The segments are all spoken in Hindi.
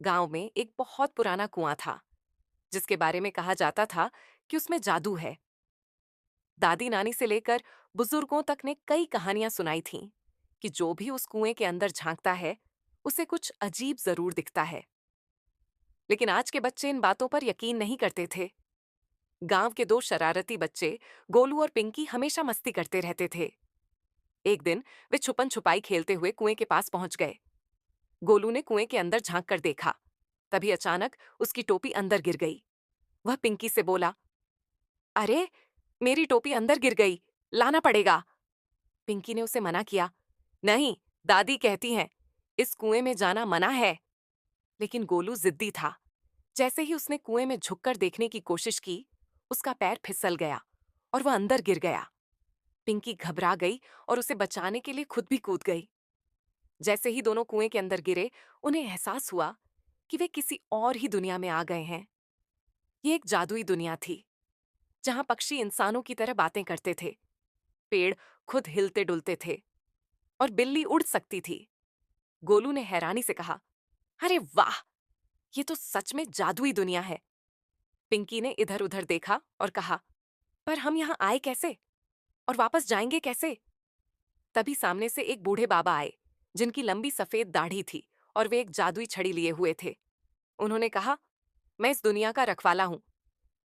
गांव में एक बहुत पुराना कुआं था जिसके बारे में कहा जाता था कि उसमें जादू है। दादी नानी से लेकर बुजुर्गों तक ने कई कहानियां सुनाई थीं कि जो भी उस कुएं के अंदर झांकता है उसे कुछ अजीब जरूर दिखता है। लेकिन आज के बच्चे इन बातों पर यकीन नहीं करते थे। गांव के दो शरारती बच्चे गोलू और पिंकी हमेशा मस्ती करते रहते थे। एक दिन वे छुपन छुपाई खेलते हुए कुएं के पास पहुंच गए। गोलू ने कुएं के अंदर झांक कर देखा। तभी अचानक उसकी टोपी अंदर गिर गई। वह पिंकी से बोला, अरे, मेरी टोपी अंदर गिर गई, लाना पड़ेगा। पिंकी ने उसे मना किया, नहीं, दादी कहती हैं, इस कुएं में जाना मना है। लेकिन गोलू जिद्दी था। जैसे ही उसने कुएं में झुककर देखने की कोशिश की, उसका पैर फिसल गया और वह अंदर गिर गया। पिंकी घबरा गई और उसे बचाने के लिए खुद भी कूद गई। जैसे ही दोनों कुएं के अंदर गिरे, उन्हें एहसास हुआ कि वे किसी और ही दुनिया में आ गए हैं। ये एक जादुई दुनिया थी जहां पक्षी इंसानों की तरह बातें करते थे, पेड़ खुद हिलते डुलते थे और बिल्ली उड़ सकती थी। गोलू ने हैरानी से कहा, अरे वाह, ये तो सच में जादुई दुनिया है। पिंकी ने इधर उधर देखा और कहा, पर हम यहाँ आए कैसे और वापस जाएंगे कैसे? तभी सामने से एक बूढ़े बाबा आए जिनकी लंबी सफेद दाढ़ी थी और वे एक जादुई छड़ी लिए हुए थे। उन्होंने कहा, मैं इस दुनिया का रखवाला हूं,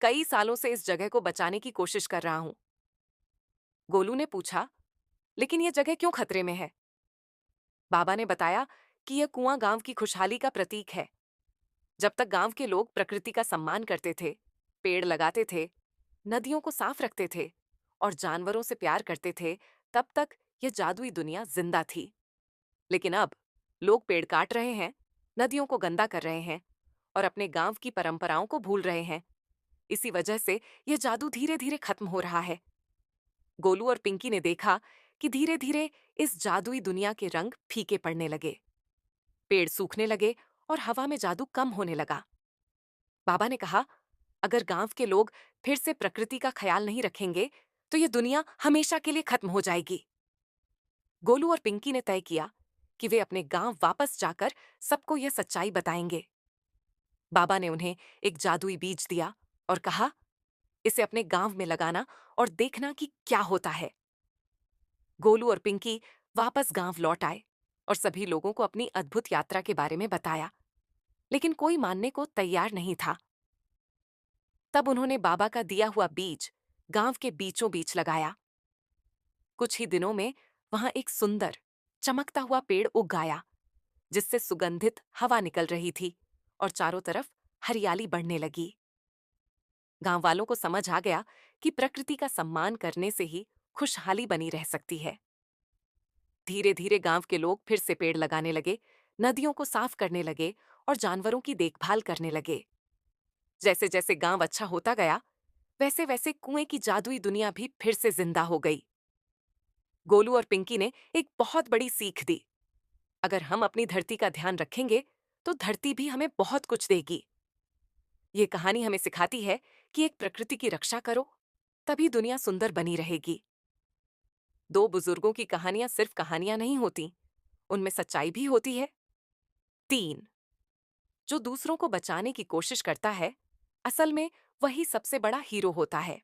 कई सालों से इस जगह को बचाने की कोशिश कर रहा हूं। गोलू ने पूछा, लेकिन यह जगह क्यों खतरे में है? बाबा ने बताया कि यह कुआं गांव की खुशहाली का प्रतीक है। जब तक गांव के लोग प्रकृति का सम्मान करते थे, पेड़ लगाते थे, नदियों को साफ रखते थे और जानवरों से प्यार करते थे, तब तक यह जादुई दुनिया जिंदा थी। लेकिन अब लोग पेड़ काट रहे हैं, नदियों को गंदा कर रहे हैं और अपने गांव की परंपराओं को भूल रहे हैं। इसी वजह से यह जादू धीरे धीरे खत्म हो रहा है। गोलू और पिंकी ने देखा कि धीरे धीरे इस जादुई दुनिया के रंग फीके पड़ने लगे, पेड़ सूखने लगे और हवा में जादू कम होने लगा। बाबा ने कहा, अगर गांव के लोग फिर से प्रकृति का ख्याल नहीं रखेंगे तो यह दुनिया हमेशा के लिए खत्म हो जाएगी। गोलू और पिंकी ने तय किया कि वे अपने गांव वापस जाकर सबको यह सच्चाई बताएंगे। बाबा ने उन्हें एक जादुई बीज दिया और कहा, इसे अपने गांव में लगाना और देखना कि क्या होता है। गोलू और पिंकी वापस गांव लौट आए और सभी लोगों को अपनी अद्भुत यात्रा के बारे में बताया, लेकिन कोई मानने को तैयार नहीं था। तब उन्होंने बाबा का दिया हुआ बीज गांव के बीचों बीच लगाया। कुछ ही दिनों में वहां एक सुंदर, चमकता हुआ पेड़ उग आया, जिससे सुगंधित हवा निकल रही थी और चारों तरफ हरियाली बढ़ने लगी। गांव वालों को समझ आ गया कि प्रकृति का सम्मान करने से ही खुशहाली बनी रह सकती है। धीरे धीरे गांव के लोग फिर से पेड़ लगाने लगे, नदियों को साफ करने लगे और जानवरों की देखभाल करने लगे। जैसे जैसे गांव अच्छा होता गया, वैसे वैसे कुएं की जादुई दुनिया भी फिर से जिंदा हो गई। गोलू और पिंकी ने एक बहुत बड़ी सीख दी, अगर हम अपनी धरती का ध्यान रखेंगे तो धरती भी हमें बहुत कुछ देगी। ये कहानी हमें सिखाती है कि एक प्रकृति की रक्षा करो, तभी दुनिया सुंदर बनी रहेगी। दो बुजुर्गों की कहानियां सिर्फ कहानियां नहीं होती, उनमें सच्चाई भी होती है। 3, जो दूसरों को बचाने की कोशिश करता है, असल में वही सबसे बड़ा हीरो होता है।